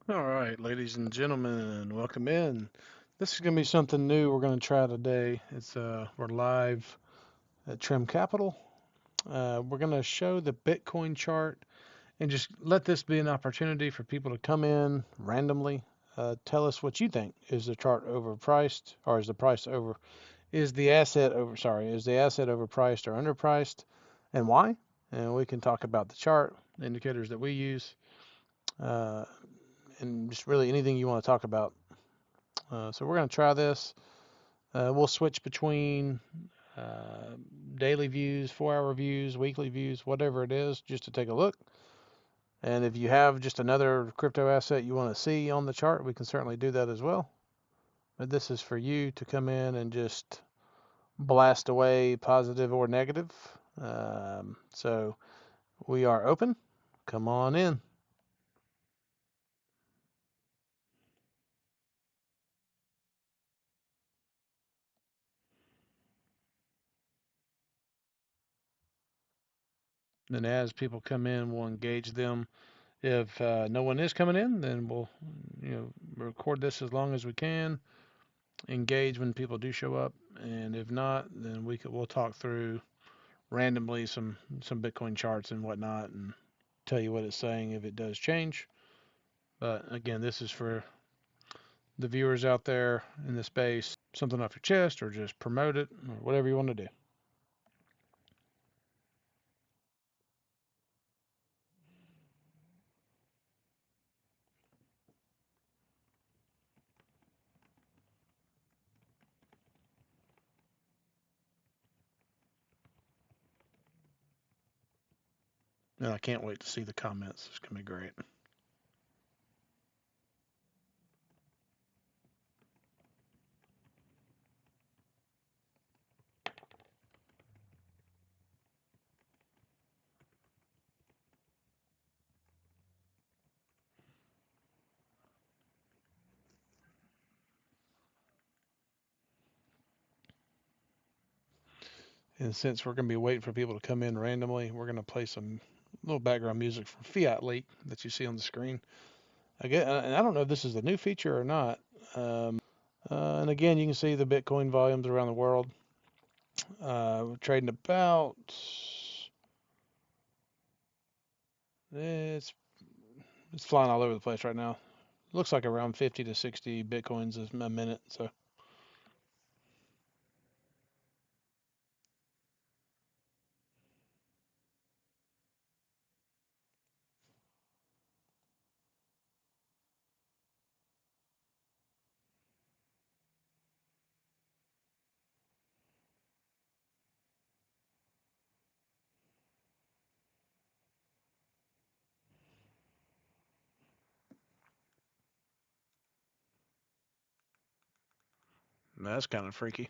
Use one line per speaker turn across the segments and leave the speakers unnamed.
All right, ladies and gentlemen, welcome in. This is going to be something new we're going to try today. We're live at Trim Capital. We're going to show the Bitcoin chart and just let this be an opportunity for people to come in randomly. Tell us what you think. Is the chart overpriced, or is the asset is the asset overpriced or underpriced, and why? And we can talk about the chart, the indicators that we use, uh, and just really anything you want to talk about. So we're going to try this. We'll switch between uh, daily views, 4 hour views, weekly views, whatever it is, just to take a look. And if you have just another crypto asset you want to see on the chart, we can certainly do that as well. But this is for you to come in and just blast away, positive or negative. So we are open. Come on in. And as people come in, we'll engage them. If no one is coming in, then we'll record this as long as we can, engage when people do show up, and if not, then we'll talk through randomly some Bitcoin charts and whatnot, and tell you what it's saying if it does change. But again, this is for the viewers out there in the space. Something off your chest, or just promote it, or whatever you want to do. And I can't wait to see the comments. It's gonna be great. And since we're gonna be waiting for people to come in randomly, we're gonna play some little background music from Fiat Leak that you see on the screen. Again, and I don't know if this is a new feature or not. And again, you can see the Bitcoin volumes around the world. We're trading about it's it's flying all over the place right now. Looks like around 50 to 60 Bitcoins a minute. So that's kind of freaky.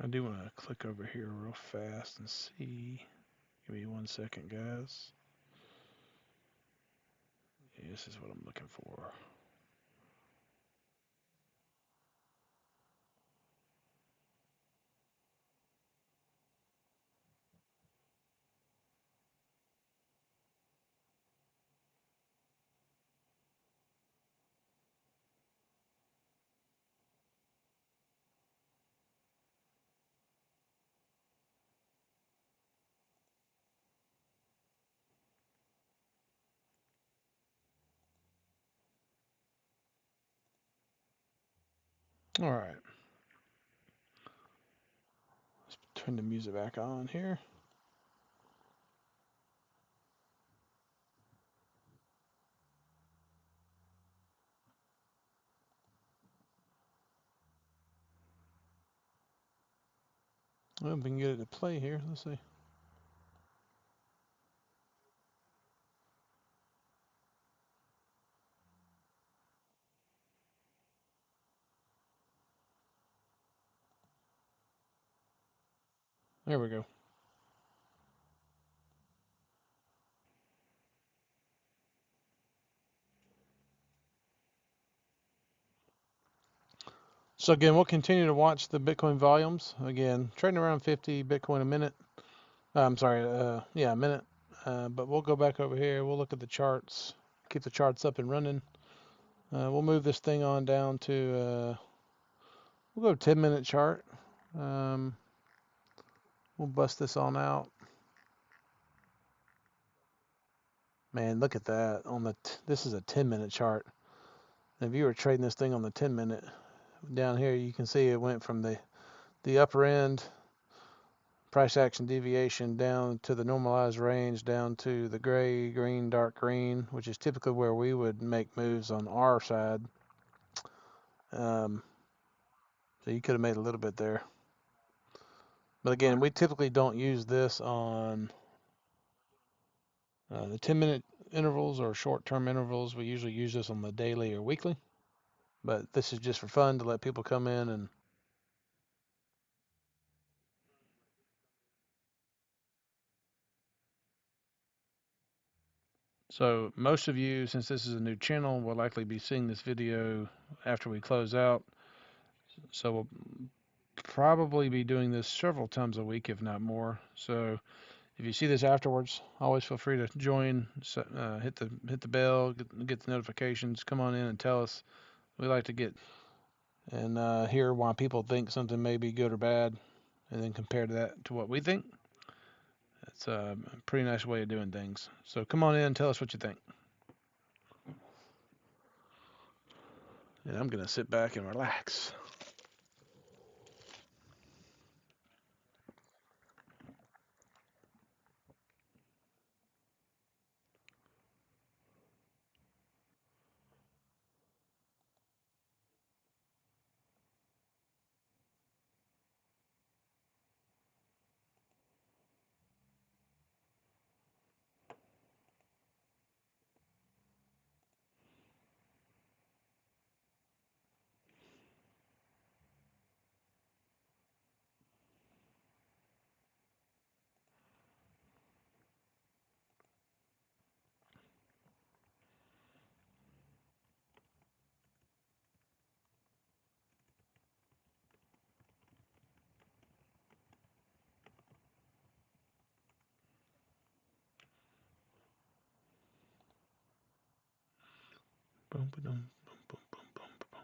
I do want to click over here real fast and see. Give me 1 second, guys. Yeah, this is what I'm looking for. All right, let's turn the music back on here. Well, we can get it to play here. Let's see. There we go. So again, we'll continue to watch the Bitcoin volumes. Again, trading around 50 Bitcoin a minute. I'm sorry, yeah, a minute. But we'll go back over here. We'll look at the charts. Keep the charts up and running. We'll move this thing on down to, we'll go 10-minute chart. Um, we'll bust this on out. Man, look at that. This is a 10-minute chart. And if you were trading this thing on the 10-minute, down here you can see it went from the upper end price action deviation down to the normalized range, down to the gray, green, dark green, which is typically where we would make moves on our side. So you could have made a little bit there. But again, we typically don't use this on the 10-minute intervals or short-term intervals. We usually use this on the daily or weekly. But this is just for fun to let people come in and so most of you, since this is a new channel, will likely be seeing this video after we close out. So we'll probably be doing this several times a week, if not more. So if you see this afterwards, always feel free to join, hit the bell, get the notifications, come on in and tell us. We like to get and hear why people think something may be good or bad, and then compare that to what we think. It's a pretty nice way of doing things. So come on in and tell us what you think. And I'm gonna sit back and relax. Boom, boom, boom, boom, boom, boom.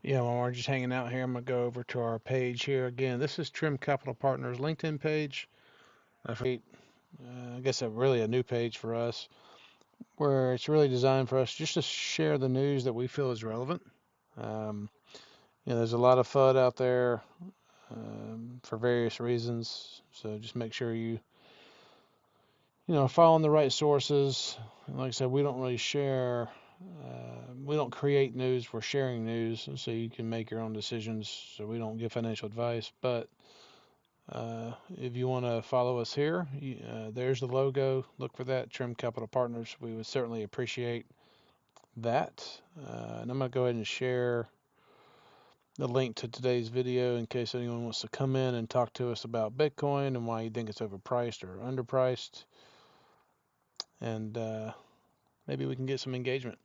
Yeah, while we're just hanging out here, I'm going to go over to our page here again. This is Trim Capital Partners LinkedIn page. I guess really a new page for us where it's really designed for us just to share the news that we feel is relevant. Um, there's a lot of FUD out there for various reasons. So just make sure you following the right sources. Like I said, we don't really share, we don't create news, we're sharing news so you can make your own decisions. So we don't give financial advice. But if you want to follow us here, there's the logo. Look for that, Trim Capital Partners. We would certainly appreciate that. And I'm going to go ahead and share the link to today's video in case anyone wants to come in and talk to us about Bitcoin and why you think it's overpriced or underpriced. And maybe we can get some engagement.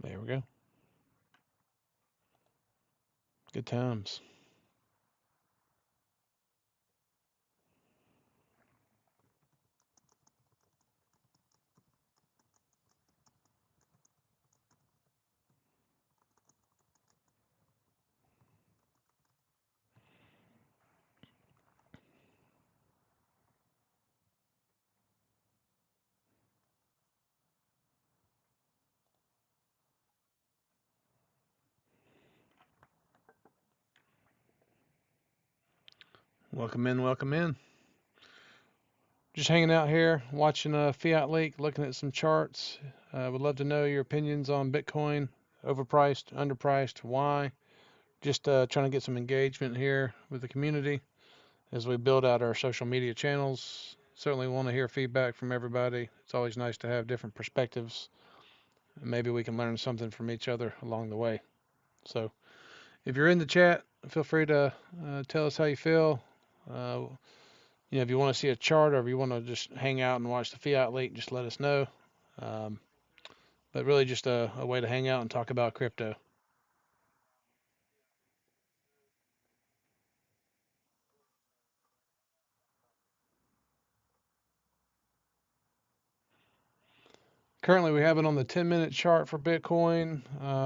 There we go. Good times. Welcome in, welcome in. Just hanging out here, watching a Fiat Leak, looking at some charts. Would love to know your opinions on Bitcoin, overpriced, underpriced, why. Just trying to get some engagement here with the community as we build out our social media channels. Certainly want to hear feedback from everybody. It's always nice to have different perspectives. Maybe we can learn something from each other along the way. So if you're in the chat, feel free to tell us how you feel. Uh, if you want to see a chart or if you want to just hang out and watch the Fiat Leak, just let us know. Um, but really just a way to hang out and talk about crypto. Currently, we have it on the 10-minute chart for Bitcoin.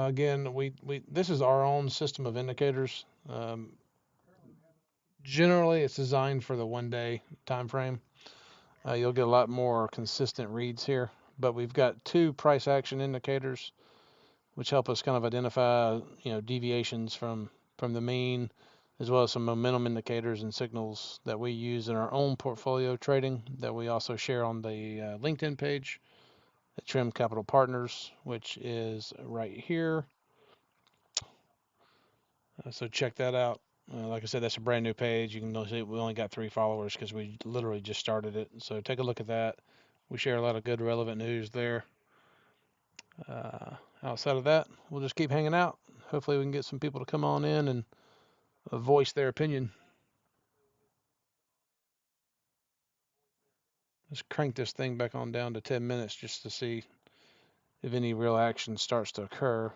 Again, we this is our own system of indicators. Generally, it's designed for the 1-day time frame. You'll get a lot more consistent reads here, but we've got two price action indicators, which help us kind of identify, deviations from the mean, as well as some momentum indicators and signals that we use in our own portfolio trading that we also share on the LinkedIn page at Trim Capital Partners, which is right here. So check that out. Like I said, that's a brand new page. You can see we only got 3 followers because we literally just started it. So take a look at that. We share a lot of good, relevant news there. Outside of that, we'll just keep hanging out. Hopefully, we can get some people to come on in and voice their opinion. Let's crank this thing back on down to 10 minutes just to see if any real action starts to occur.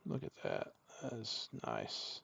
Look at that. That's nice.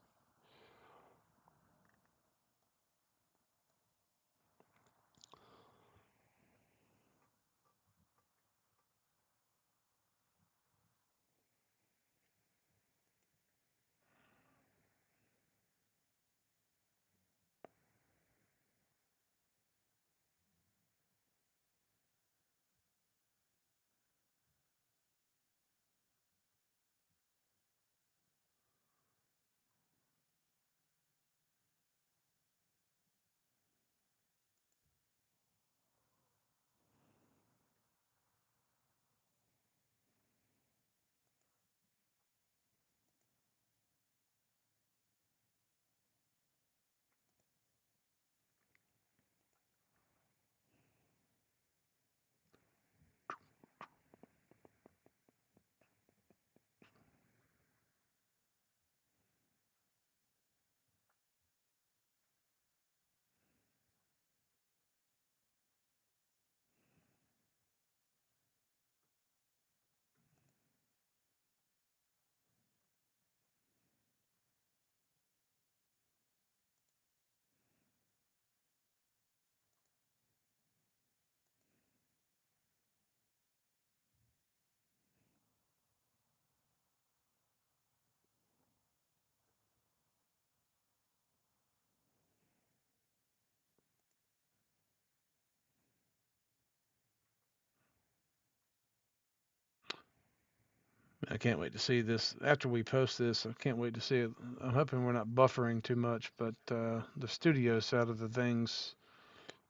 I can't wait to see this. After we post this, I can't wait to see it. I'm hoping we're not buffering too much, but the studio side of the things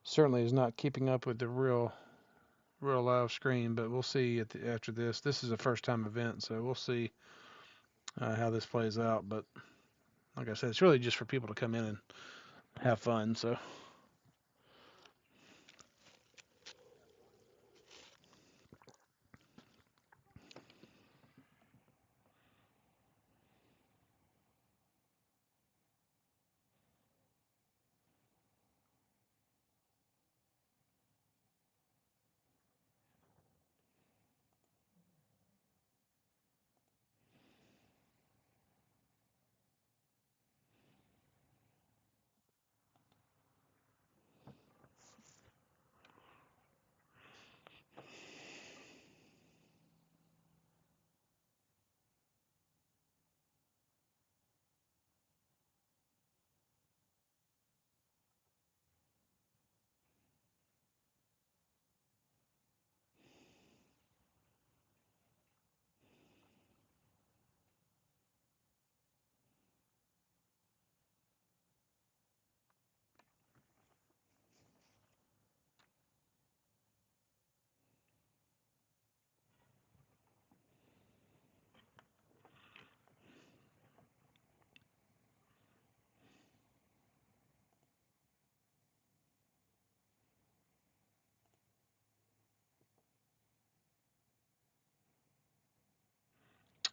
certainly is not keeping up with the real live screen. But we'll see after this. This is a first time event, so we'll see how this plays out. But like I said, it's really just for people to come in and have fun. So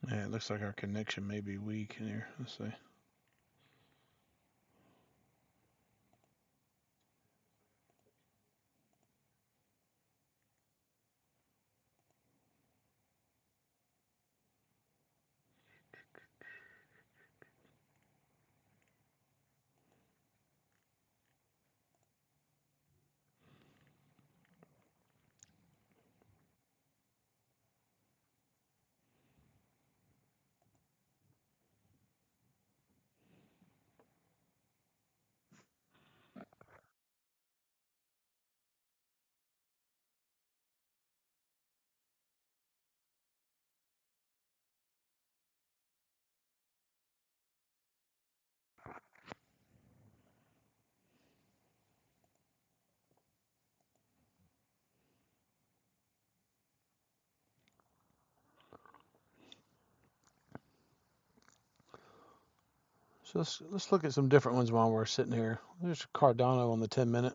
yeah, it looks like our connection may be weak in here. Let's see. So let's look at some different ones while we're sitting here. There's Cardano on the 10-minute.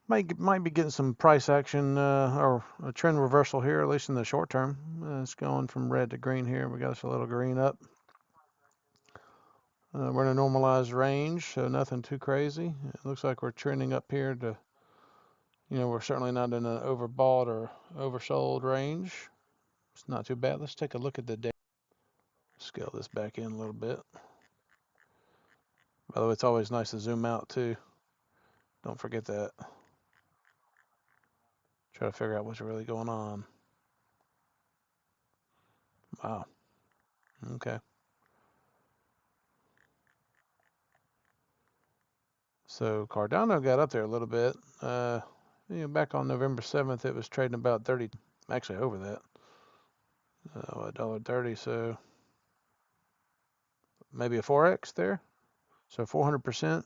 Might be getting some price action or a trend reversal here, at least in the short term. It's going from red to green here. We got us a little green up. We're in a normalized range, so nothing too crazy. It looks like we're trending up here to, we're certainly not in an overbought or oversold range. It's not too bad. Let's take a look at the data. Scale this back in a little bit. By the way, it's always nice to zoom out too. Don't forget that. Try to figure out what's really going on. Wow. Okay. So Cardano got up there a little bit. Back on November 7th, it was trading about 30, actually over that, $1.30. So maybe a 4x there. So 400%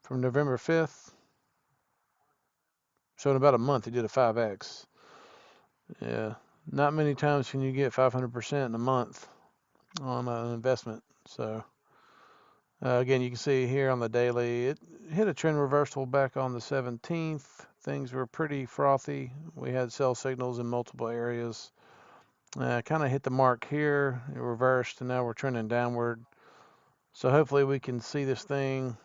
from November 5th. So in about a month, he did a 5x. Yeah, not many times can you get 500% in a month on an investment. So again, you can see here on the daily, it hit a trend reversal back on the 17th. Things were pretty frothy. We had sell signals in multiple areas. Kind of hit the mark here, it reversed, and now we're trending downward. So hopefully we can see this thing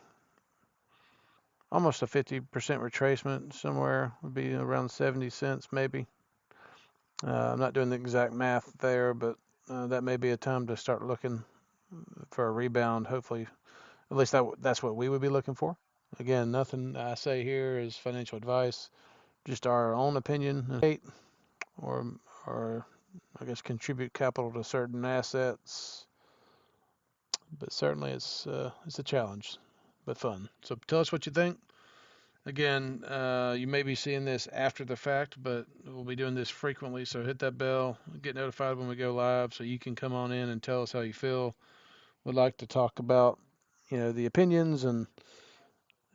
almost a 50% retracement somewhere, would be around 70 cents maybe. I'm not doing the exact math there, but that may be a time to start looking for a rebound. Hopefully, at least that's what we would be looking for. Again, nothing I say here is financial advice, just our own opinion, or or I guess contribute capital to certain assets. But certainly it's a challenge, but fun. So tell us what you think. Again, you may be seeing this after the fact, but we'll be doing this frequently. So hit that bell, get notified when we go live, so you can come on in and tell us how you feel. We'd like to talk about, the opinions and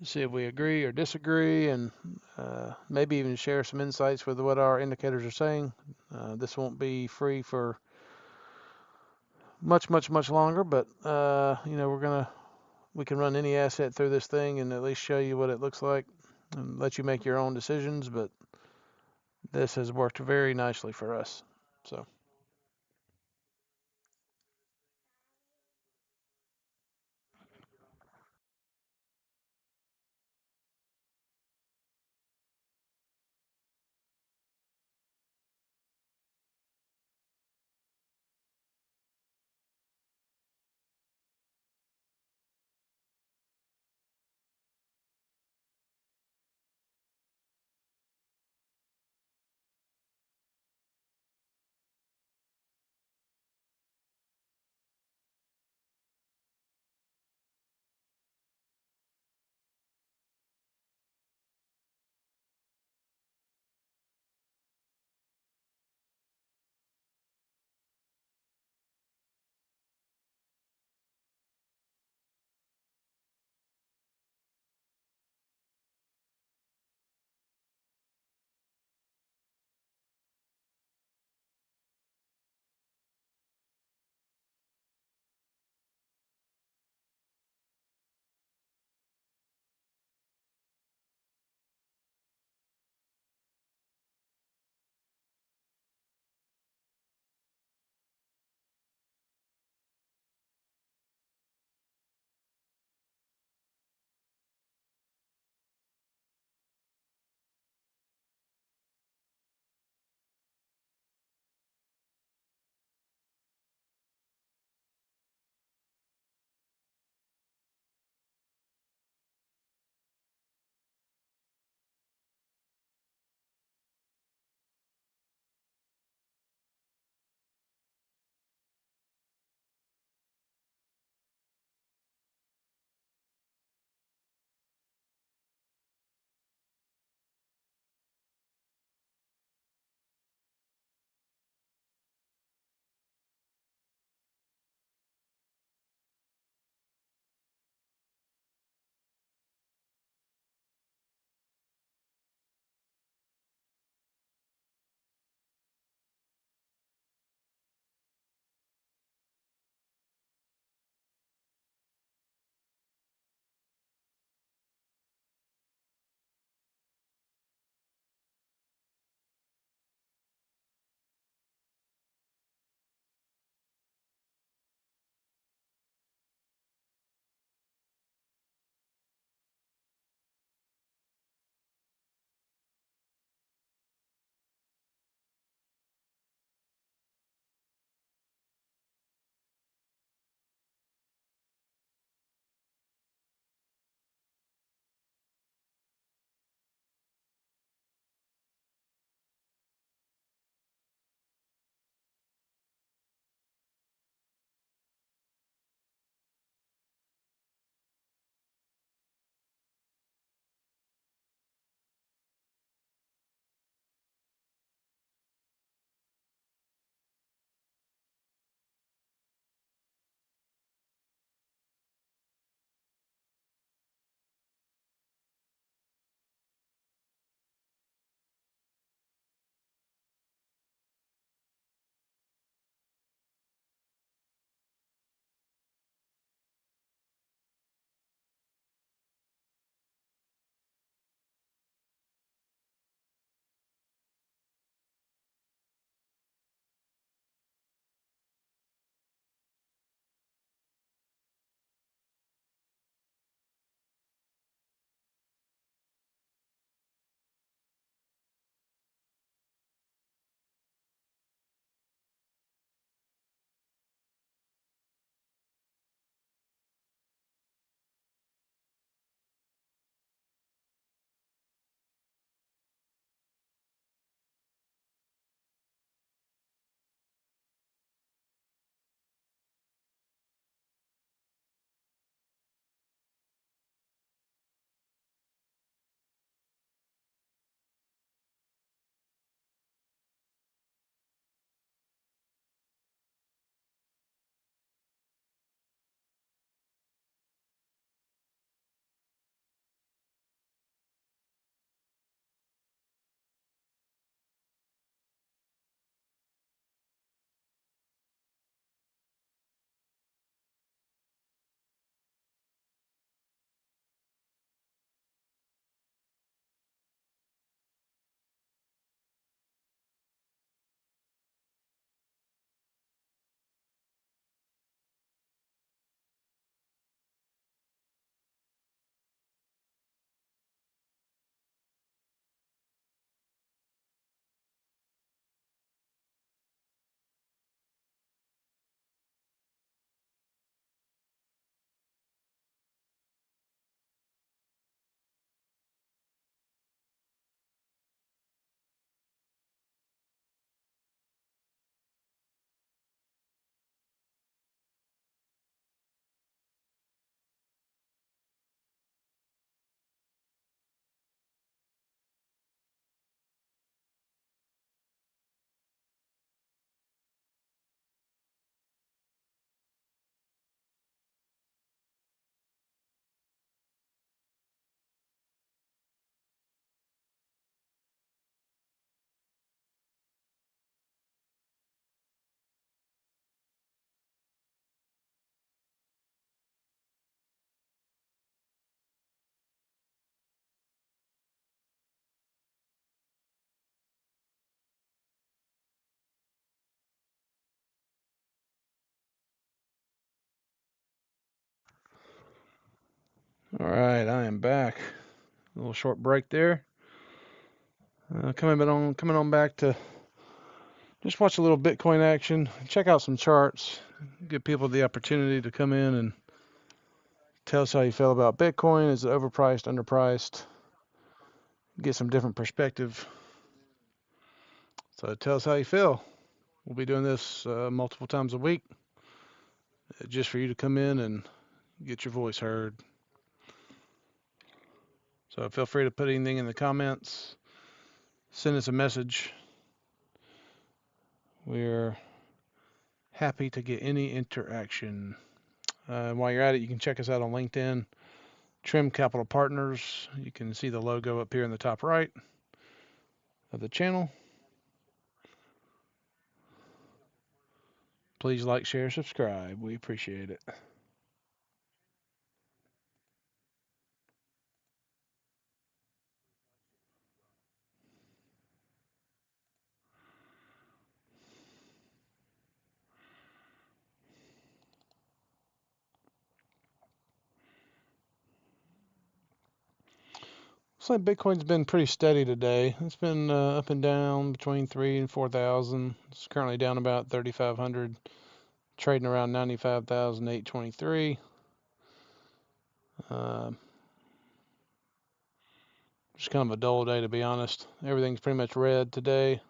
see if we agree or disagree, and maybe even share some insights with what our indicators are saying. This won't be free for much longer, but we can run any asset through this thing and at least show you what it looks like and let you make your own decisions. But this has worked very nicely for us. So. All right, I am back. A little short break there. Coming on back to just watch a little Bitcoin action, check out some charts, give people the opportunity to come in and tell us how you feel about Bitcoin. Is it overpriced, underpriced? Get some different perspective. So tell us how you feel. We'll be doing this multiple times a week, just for you to come in and get your voice heard. So feel free to put anything in the comments. Send us a message. We're happy to get any interaction. While you're at it, you can check us out on LinkedIn, Trim Capital Partners. You can see the logo up here in the top right of the channel. Please like, share, subscribe. We appreciate it. Looks like Bitcoin's been pretty steady today. It's been up and down between 3 and 4,000. It's currently down about 3,500, trading around 95,823. Just kind of a dull day, to be honest. Everything's pretty much red today.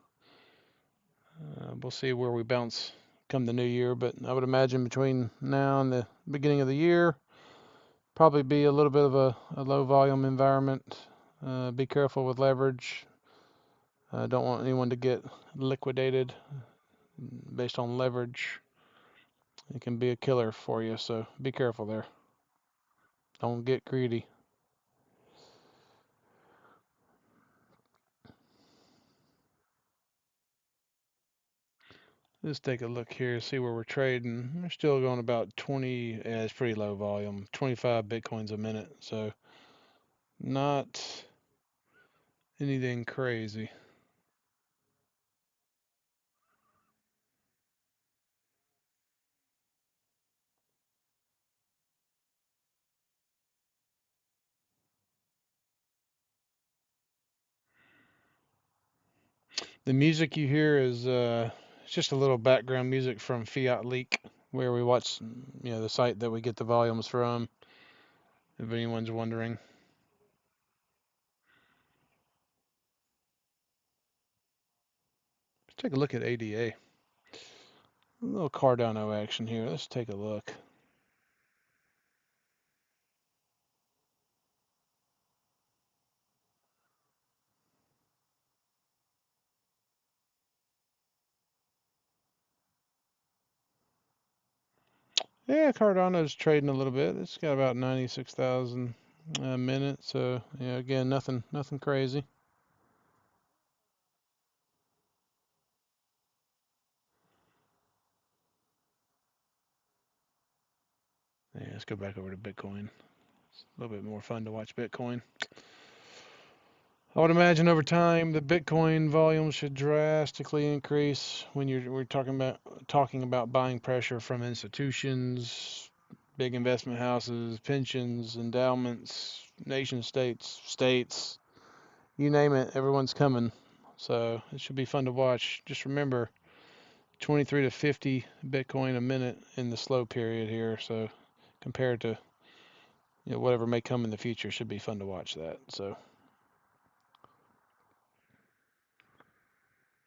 We'll see where we bounce come the new year, but I would imagine between now and the beginning of the year, probably be a little bit of a low volume environment. Be careful with leverage. Don't want anyone to get liquidated based on leverage. It can be a killer for you, so be careful there. Don't get greedy. Let's take a look here, see where we're trading. We're still going about 20, yeah, it's pretty low volume, 25 Bitcoins a minute, so not anything crazy. The music you hear is it's just a little background music from Fiat Leak, where we watch, the site that we get the volumes from, if anyone's wondering. Let's take a look at ADA. A little Cardano action here. Let's take a look. Yeah, Cardano's trading a little bit. It's got about 96,000 a minute. So yeah, again, nothing crazy. Yeah, let's go back over to Bitcoin. It's a little bit more fun to watch Bitcoin. I would imagine over time the Bitcoin volume should drastically increase when we're talking about buying pressure from institutions, big investment houses, pensions, endowments, nation states, you name it, everyone's coming. So it should be fun to watch. Just remember 23 to 50 Bitcoin a minute in the slow period here. So compared to whatever may come in the future, should be fun to watch that. So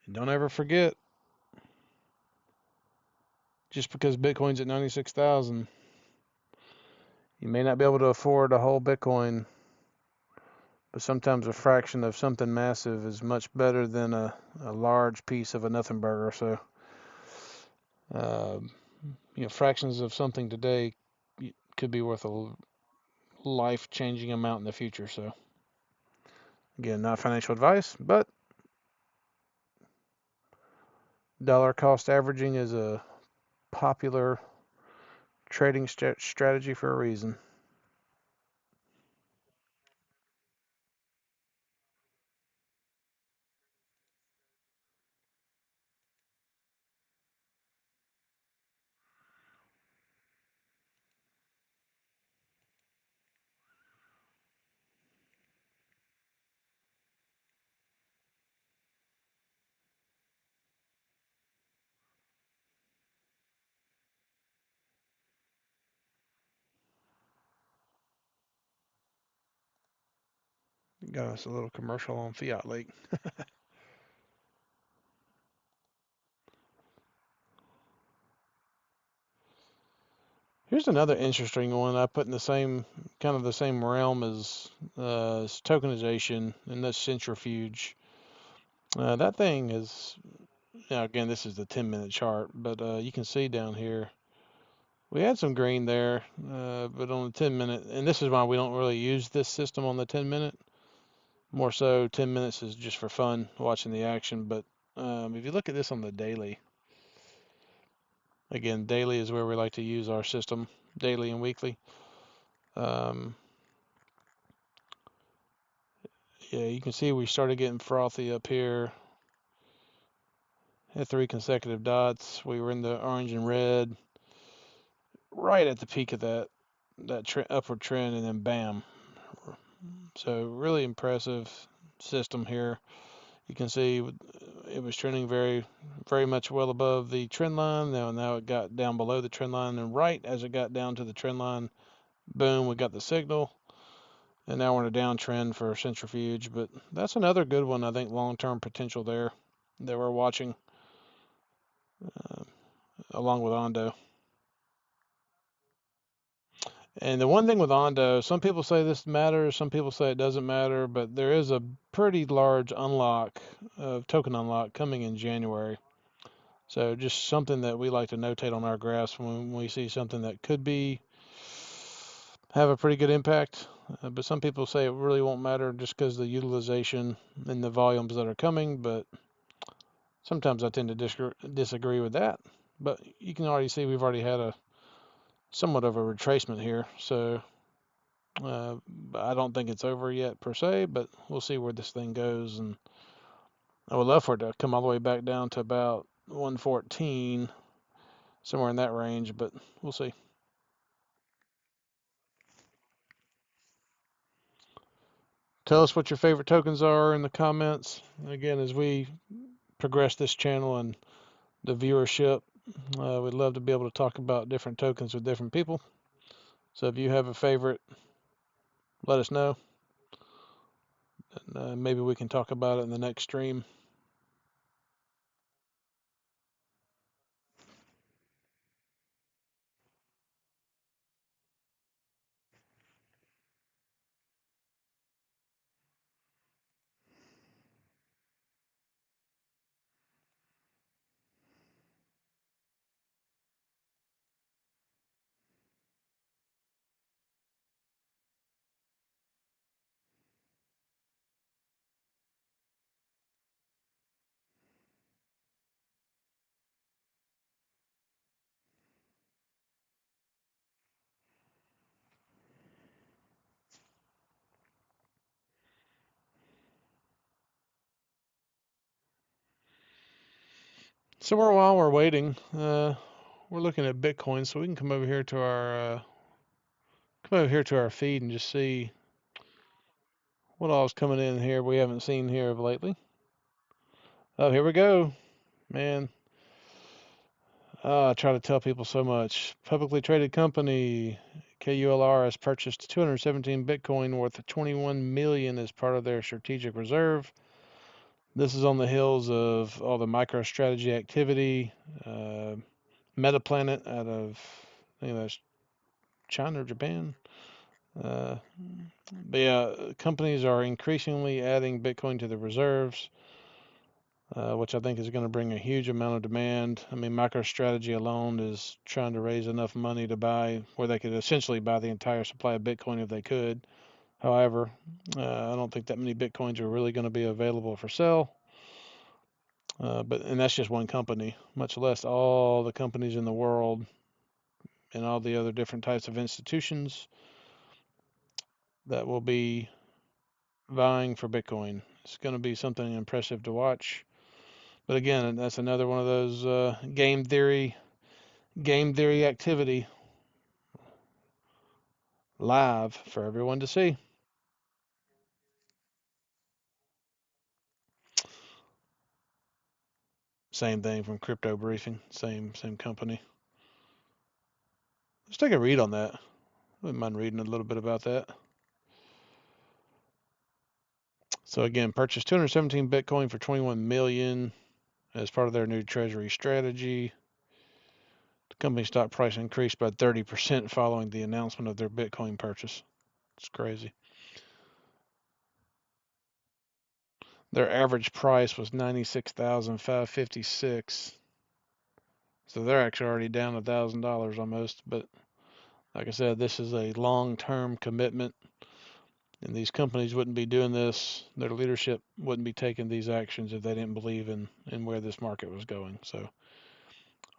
and don't ever forget, just because Bitcoin's at 96,000, you may not be able to afford a whole Bitcoin, but sometimes a fraction of something massive is much better than a large piece of a nothing burger. So, uh, fractions of something today could be worth a life-changing amount in the future. So, again, not financial advice, but dollar cost averaging is a popular trading strategy for a reason. Got us a little commercial on Fiat Lake. Here's another interesting one I put in the same kind of the same realm as tokenization, and that's centrifuge. That thing is, now again, this is the 10-minute chart, but you can see down here we had some green there, but on the 10-minute, and this is why we don't really use this system on the 10-minute. More so, 10 minutes is just for fun, watching the action. But if you look at this on the daily, again, daily is where we like to use our system, daily and weekly. Um, yeah, you can see we started getting frothy up here. Had 3 consecutive dots. We were in the orange and red right at the peak of that upward trend, and then bam. So really impressive system here. You can see it was trending very much well above the trend line. Now it got down below the trend line, and right as it got down to the trend line, boom, we got the signal. And now we're in a downtrend for centrifuge, but that's another good one. I think long-term potential there that we're watching, uh, along with Ondo. And the one thing with Ondo, some people say this matters, some people say it doesn't matter, but there is a pretty large unlock, token unlock coming in January. So just something that we like to notate on our graphs when we see something that could be have a pretty good impact. But some people say it really won't matter just because of the utilization and the volumes that are coming. But sometimes I tend to disagree with that. But you can already see we've already had a somewhat of a retracement here. So I don't think it's over yet per se, but we'll see where this thing goes. And I would love for it to come all the way back down to about 114, somewhere in that range, but we'll see. Tell us what your favorite tokens are in the comments. Again, as we progress this channel and the viewership, we'd love to be able to talk about different tokens with different people. So if you have a favorite, let us know. And maybe we can talk about it in the next stream. So while we're waiting, we're looking at Bitcoin, so we can come over here to our feed and just see what all's coming in here we haven't seen here of lately. Oh, here we go, man. I try to tell people so much. Publicly traded company KULR has purchased 217 Bitcoin worth 21 million as part of their strategic reserve. This is on the heels of all the MicroStrategy activity. MetaPlanet out of I think that's China or Japan. Uh, but yeah, companies are increasingly adding Bitcoin to the reserves, which I think is going to bring a huge amount of demand. I mean, MicroStrategy alone is trying to raise enough money to buy where they could essentially buy the entire supply of Bitcoin if they could. However, I don't think that many Bitcoins are really going to be available for sale. And that's just one company, much less all the companies in the world and all the other different types of institutions that will be vying for Bitcoin. It's going to be something impressive to watch. But again, that's another one of those game theory activity live for everyone to see. Same thing from Crypto Briefing, same company. Let's take a read on that. I wouldn't mind reading a little bit about that. So again, purchased 217 Bitcoin for 21 million as part of their new treasury strategy. The company stock price increased by 30% following the announcement of their Bitcoin purchase. It's crazy. Their average price was 96,556. So they're actually already down $1,000 almost. But like I said, this is a long-term commitment, and these companies wouldn't be doing this. Their leadership wouldn't be taking these actions if they didn't believe in where this market was going. So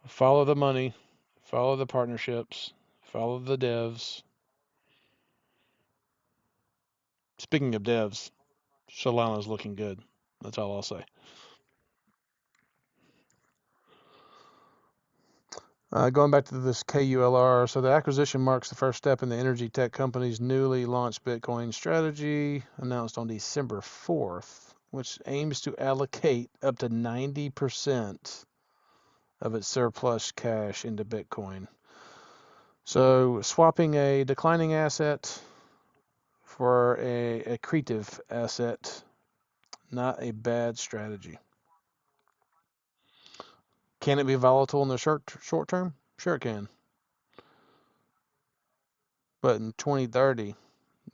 follow the money, follow the partnerships, follow the devs. Speaking of devs, Solana's looking good. That's all I'll say. Going back to this KULR, so the acquisition marks the first step in the energy tech company's newly launched Bitcoin strategy, announced on December 4th, which aims to allocate up to 90% of its surplus cash into Bitcoin. So swapping a declining asset for a accretive asset, not a bad strategy. Can it be volatile in the short term? Sure it can. But in 2030,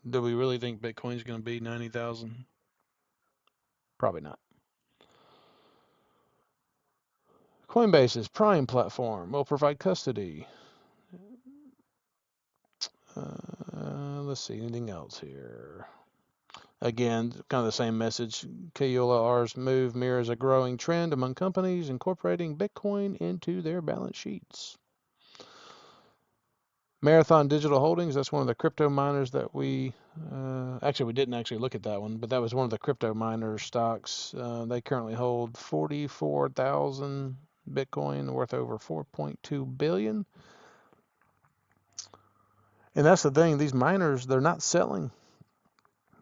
do we really think Bitcoin's going to be 90,000? Probably not. Coinbase's Prime platform will provide custody. Let's see, anything else here? Again, kind of the same message. KULR's move mirrors a growing trend among companies incorporating Bitcoin into their balance sheets. Marathon Digital Holdings, that's one of the crypto miners that we didn't actually look at that one, but that was one of the crypto miner stocks. They currently hold 44,000 Bitcoin worth over 4.2 billion. And that's the thing, these miners, they're not selling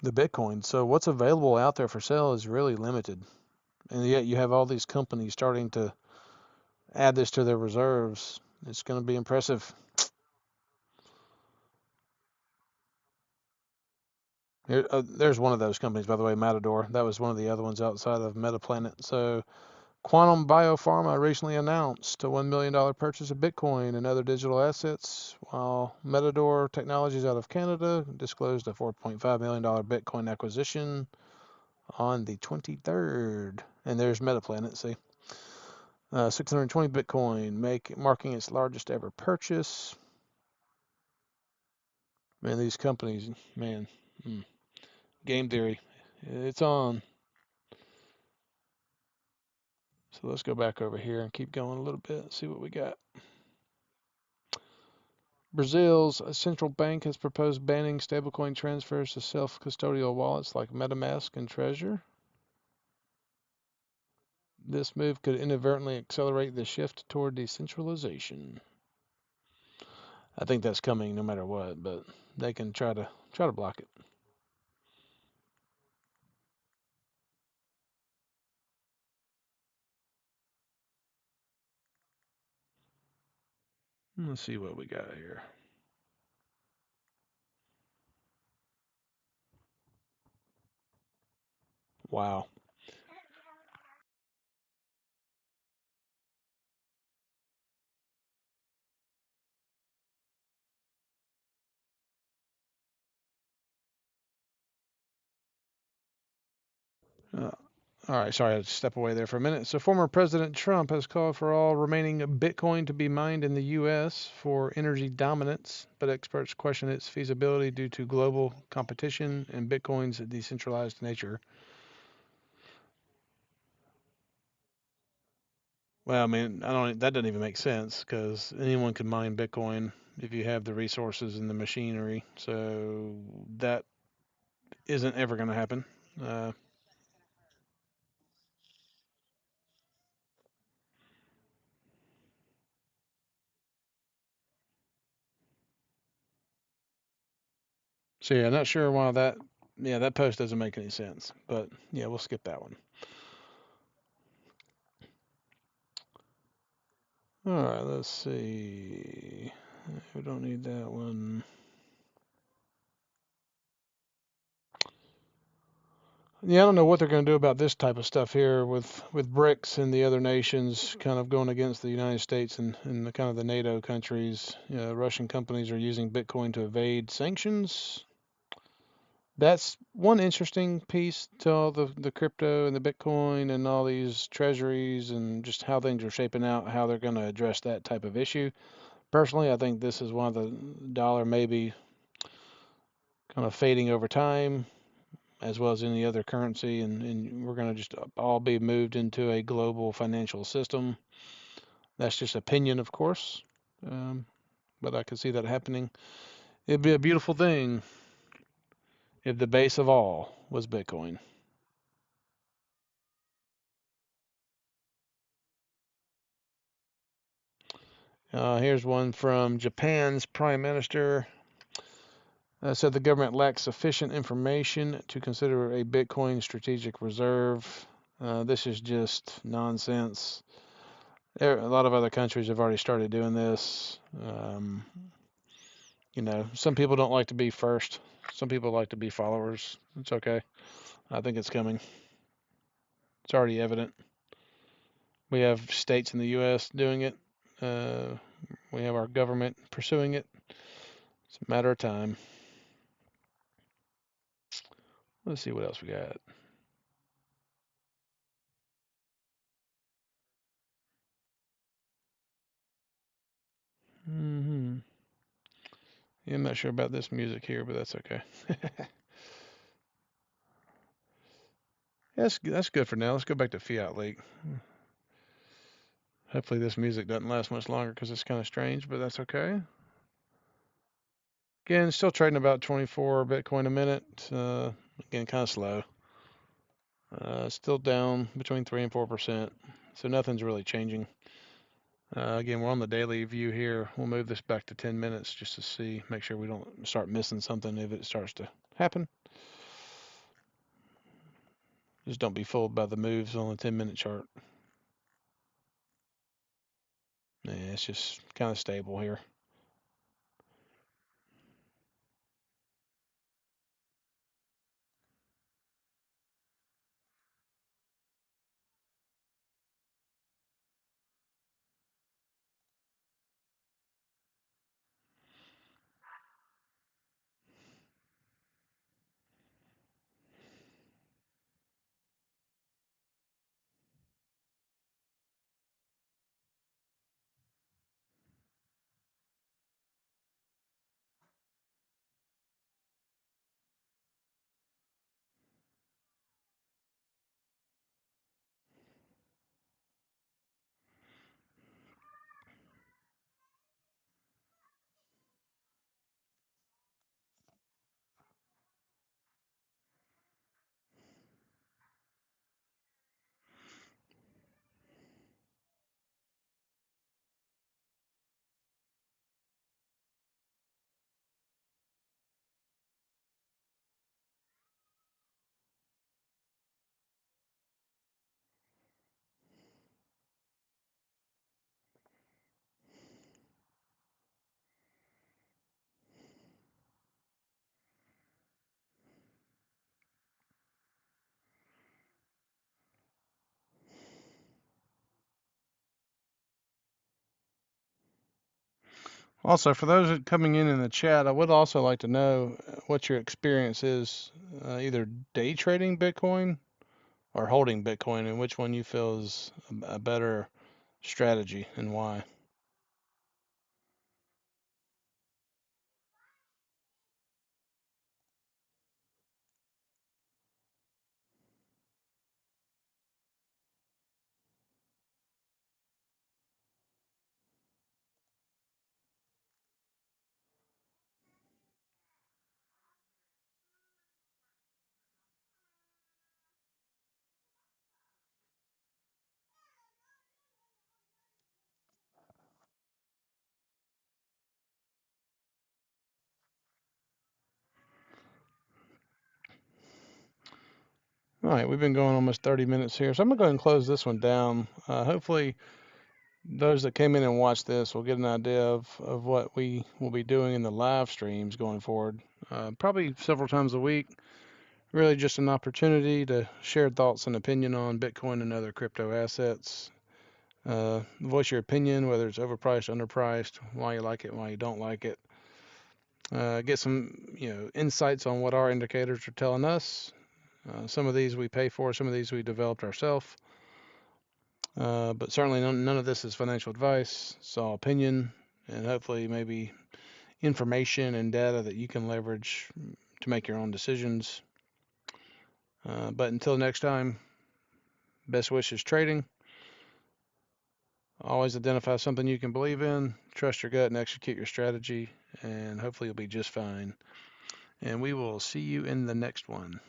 the Bitcoin. So what's available out there for sale is really limited. And yet you have all these companies starting to add this to their reserves. It's going to be impressive. Here, there's one of those companies, by the way, Matador. That was one of the other ones outside of Metaplanet. So Quantum Biopharma recently announced a $1 million purchase of Bitcoin and other digital assets, while Matador Technologies out of Canada disclosed a $4.5 million Bitcoin acquisition on the 23rd. And there's Metaplanet, see. 620 Bitcoin, marking its largest ever purchase. Man, these companies, man, game theory, it's on. So let's go back over here and keep going a little bit, see what we got. Brazil's central bank has proposed banning stablecoin transfers to self-custodial wallets like MetaMask and Trezor. This move could inadvertently accelerate the shift toward decentralization. I think that's coming no matter what, but they can try to block it. Let's see what we got here. Wow. Uh, all right, sorry, I had to step away there for a minute. So, former President Trump has called for all remaining Bitcoin to be mined in the U.S. for energy dominance, but experts question its feasibility due to global competition and Bitcoin's decentralized nature. Well, I mean, that doesn't even make sense because anyone can mine Bitcoin if you have the resources and the machinery. So that isn't ever going to happen. Uh, so yeah, not sure why that. Yeah, that post doesn't make any sense. But yeah, we'll skip that one. All right, let's see. We don't need that one. Yeah, I don't know what they're going to do about this type of stuff here with BRICS and the other nations kind of going against the United States and the kind of the NATO countries. Russian companies are using Bitcoin to evade sanctions. That's one interesting piece to all the crypto and the Bitcoin and all these treasuries and just how things are shaping out, how they're going to address that type of issue. Personally, I think this is one of the dollar maybe kind of fading over time, as well as any other currency, and we're going to just all be moved into a global financial system. That's just opinion, of course, um, but I could see that happening. It'd be a beautiful thing if the base of all was Bitcoin. Here's one from Japan's Prime Minister. Said the government lacks sufficient information to consider a Bitcoin strategic reserve. This is just nonsense. A lot of other countries have already started doing this. Some people don't like to be first. Some people like to be followers. It's okay. I think it's coming. It's already evident. We have states in the U.S. doing it. Uh, we have our government pursuing it. It's a matter of time. Let's see what else we got. Hmm. Yeah, I'm not sure about this music here, but that's okay. That's good for now. Let's go back to Fiat League. Hopefully this music doesn't last much longer because it's kind of strange, but that's okay. Again, still trading about 24 Bitcoin a minute. Again, kind of slow. Still down between 3 and 4%. So nothing's really changing. Again, we're on the daily view here. We'll move this back to 10 minutes just to see, make sure we don't start missing something if it starts to happen. Just don't be fooled by the moves on the 10-minute chart. Yeah, it's just kind of stable here. Also, for those coming in the chat, I would also like to know what your experience is, either day trading Bitcoin or holding Bitcoin, and which one you feel is a better strategy and why. All right, we've been going almost 30 minutes here, so I'm gonna go ahead and close this one down. Hopefully, those that came in and watched this will get an idea of what we will be doing in the live streams going forward. Probably several times a week. Really just an opportunity to share thoughts and opinion on Bitcoin and other crypto assets. Voice your opinion, whether it's overpriced, underpriced, why you like it, why you don't like it. Get some, insights on what our indicators are telling us. Some of these we pay for, some of these we developed ourselves. But certainly none of this is financial advice. It's all opinion, and hopefully maybe information and data that you can leverage to make your own decisions. But until next time, best wishes trading. Always identify something you can believe in, trust your gut, and execute your strategy, and hopefully you'll be just fine. And we will see you in the next one.